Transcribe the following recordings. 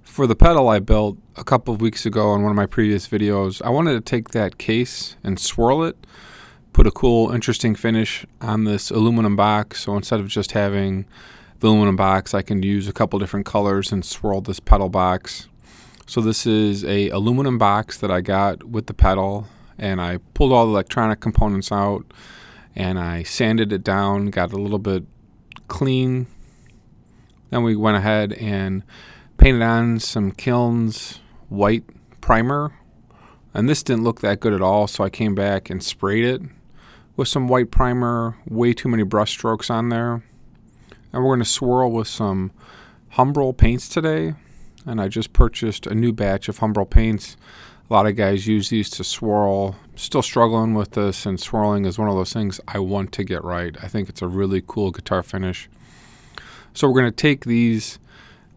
For the pedal I built a couple of weeks ago in one of my previous videos, I wanted to take that case and swirl it, put a cool, interesting finish on this aluminum box. So instead of just having the aluminum box, I can use a couple different colors and swirl this pedal box. So this is a aluminum box that I got with the pedal, and I pulled all the electronic components out and I sanded it down, got a little bit clean. Then we went ahead and painted on some Kiln's white primer, and this didn't look that good at all, so I came back and sprayed it with some white primer, way too many brush strokes on there. And we're going to swirl with some Humbrol paints today, and I just purchased a new batch of Humbrol paints. A lot of guys use these to swirl. Still struggling with this, and swirling is one of those things I want to get right. I think it's a really cool guitar finish. So we're going to take these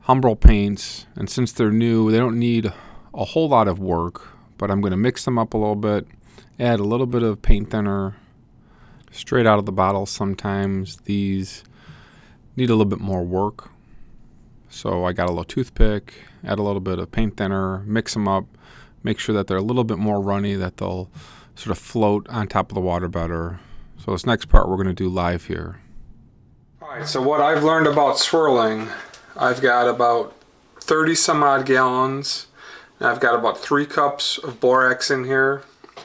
Humbrol paints, and since they're new, they don't need a whole lot of work, but I'm going to mix them up a little bit, add a little bit of paint thinner straight out of the bottle. Sometimes these need a little bit more work, so I got a little toothpick, add a little bit of paint thinner, mix them up, make sure that they're a little bit more runny, that they'll sort of float on top of the water better. So this next part we're going to do live here. Alright, so what I've learned about swirling, I've got about 30 some odd gallons, and I've got about 3 cups of borax in here.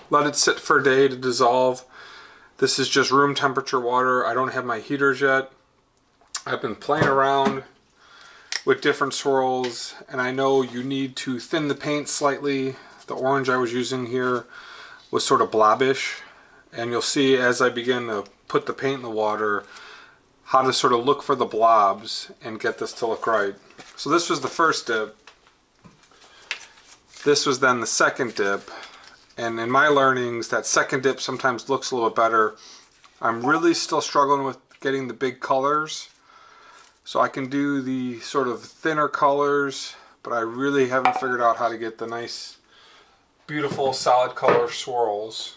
Let it sit for a day to dissolve. This is just room temperature water. I don't have my heaters yet. I've been playing around with different swirls, and I know you need to thin the paint slightly. The orange I was using here was sort of blobbish, and you'll see as I begin to put the paint in the water how to sort of look for the blobs and get this to look right. So this was the first dip. This was then the second dip, and in my learnings that second dip sometimes looks a little bit better. I'm really still struggling with getting the big colors, so I can do the sort of thinner colors, but I really haven't figured out how to get the nice, beautiful, solid color swirls.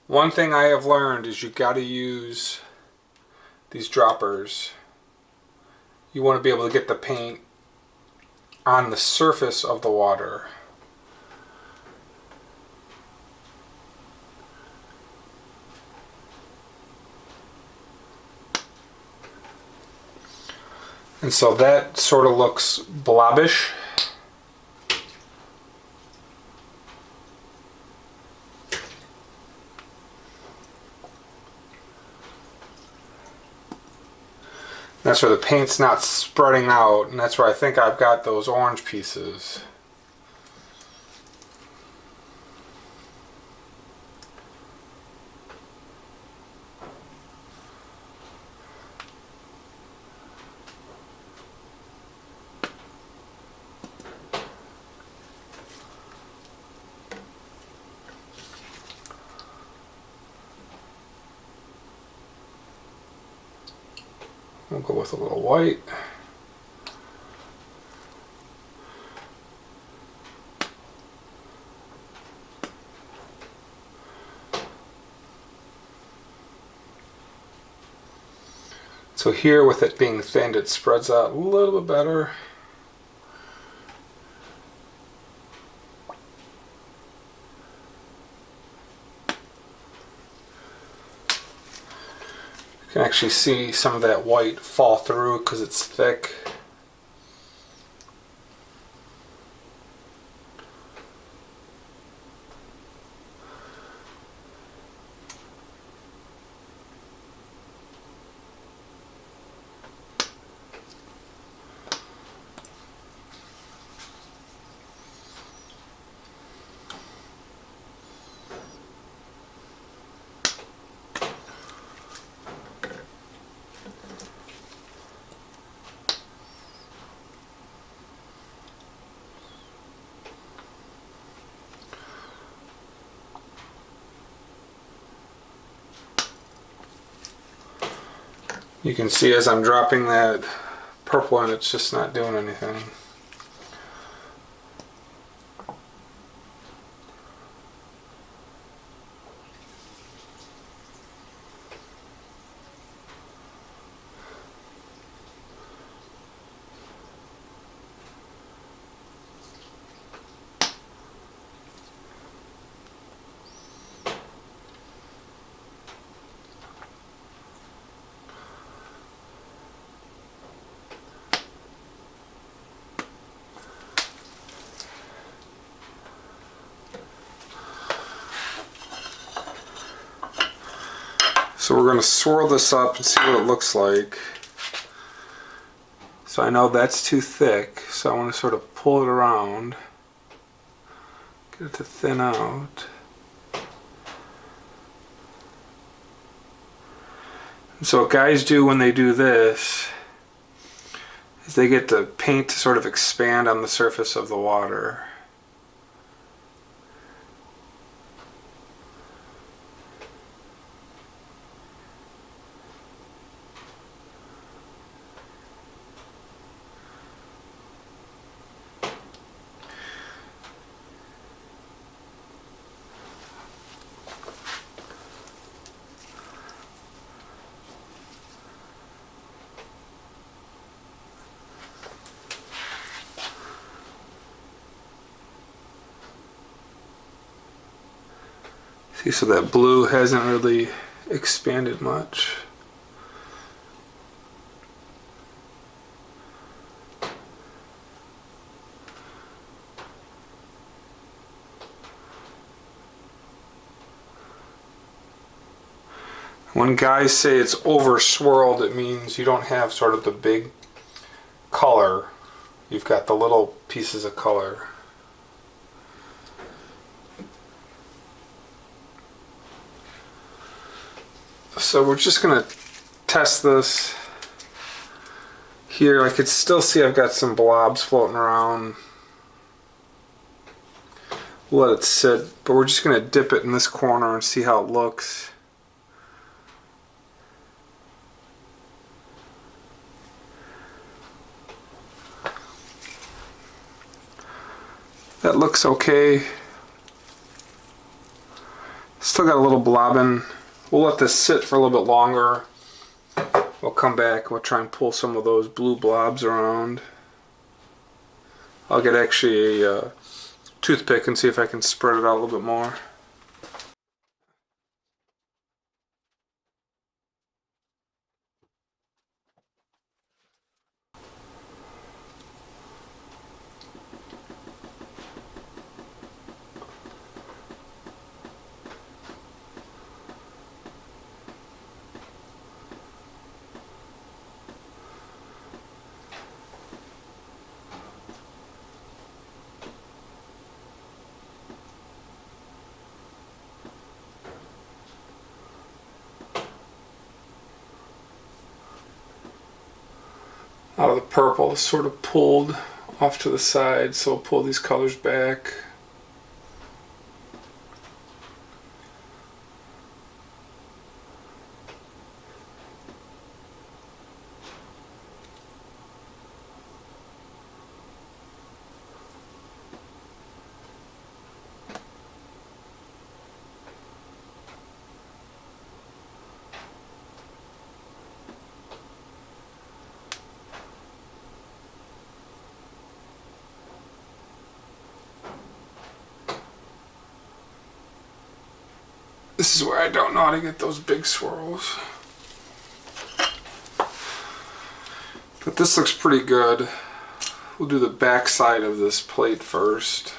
One thing I have learned is you got to use these droppers. You want to be able to get the paint on the surface of the water. And so that sort of looks blobbish. That's where the paint's not spreading out, and that's where I think I've got those orange pieces. We'll go with a little white. So here, with it being thinned, it spreads out a little bit better. You can actually see some of that white fall through because it's thick. You can see as I'm dropping that purple in, it's just not doing anything. So we're going to swirl this up and see what it looks like. So I know that's too thick, so I want to sort of pull it around, get it to thin out. And so what guys do when they do this is they get the paint to sort of expand on the surface of the water. See, so that blue hasn't really expanded much. When guys say it's over swirled, it means you don't have sort of the big color. You've got the little pieces of color. So we're just going to test this here. I could still see I've got some blobs floating around. We'll let it sit, but we're just going to dip it in this corner and see how it looks. That looks okay. Still got a little blobbing. We'll let this sit for a little bit longer. We'll come back. We'll try and pull some of those blue blobs around. I'll get actually a toothpick and see if I can spread it out a little bit more. Out of the purple is sort of pulled off to the side, so we'll pull these colors back. This is where I don't know how to get those big swirls. But this looks pretty good. We'll do the back side of this plate first.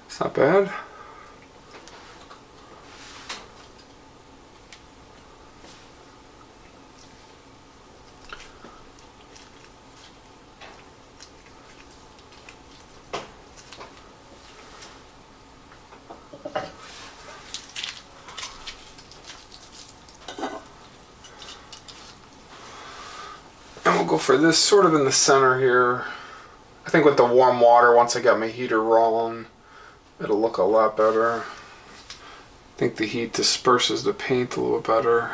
It's not bad. And we'll go for this sort of in the center here. I think with the warm water, once I got my heater rolling, it'll look a lot better. I think the heat disperses the paint a little better.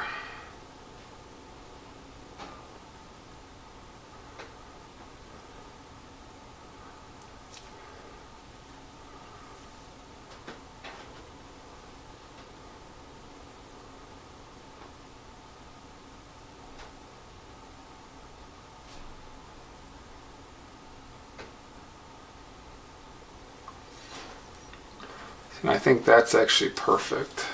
And I think that's actually perfect.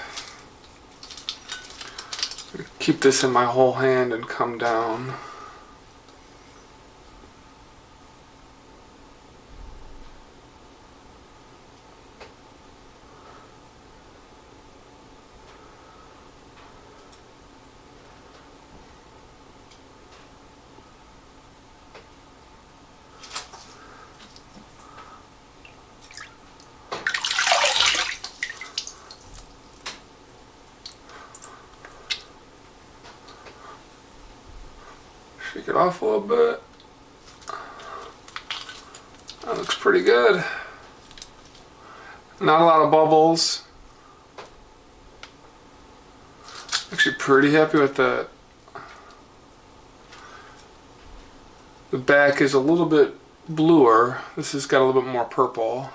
Keep this in my whole hand and come down. Shake it off a little bit. That looks pretty good. Not a lot of bubbles. Actually pretty happy with that. The back is a little bit bluer. This has got a little bit more purple.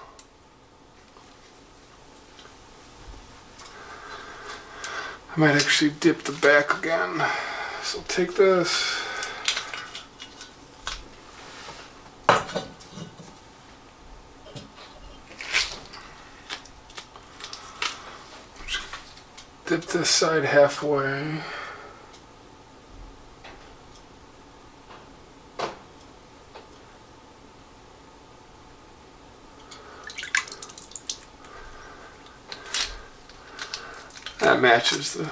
I might actually dip the back again. So take this. Dip this side halfway. That matches the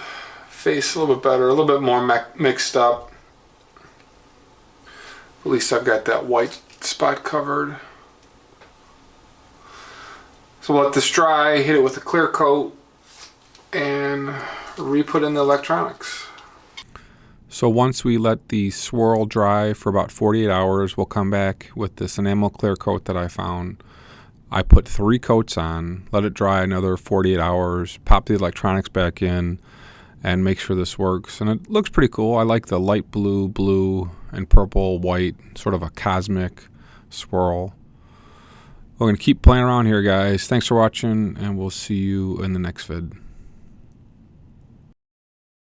face a little bit better, a little bit more mixed up. At least I've got that white spot covered. So we'll let this dry, hit it with a clear coat, and re-put in the electronics. So once we let the swirl dry for about 48 hours, we'll come back with this enamel clear coat that I found. I put 3 coats on, let it dry another 48 hours, pop the electronics back in, and make sure this works. And it looks pretty cool. I like the light blue, blue, and purple, white, sort of a cosmic swirl. We're going to keep playing around here, guys. Thanks for watching, and we'll see you in the next vid.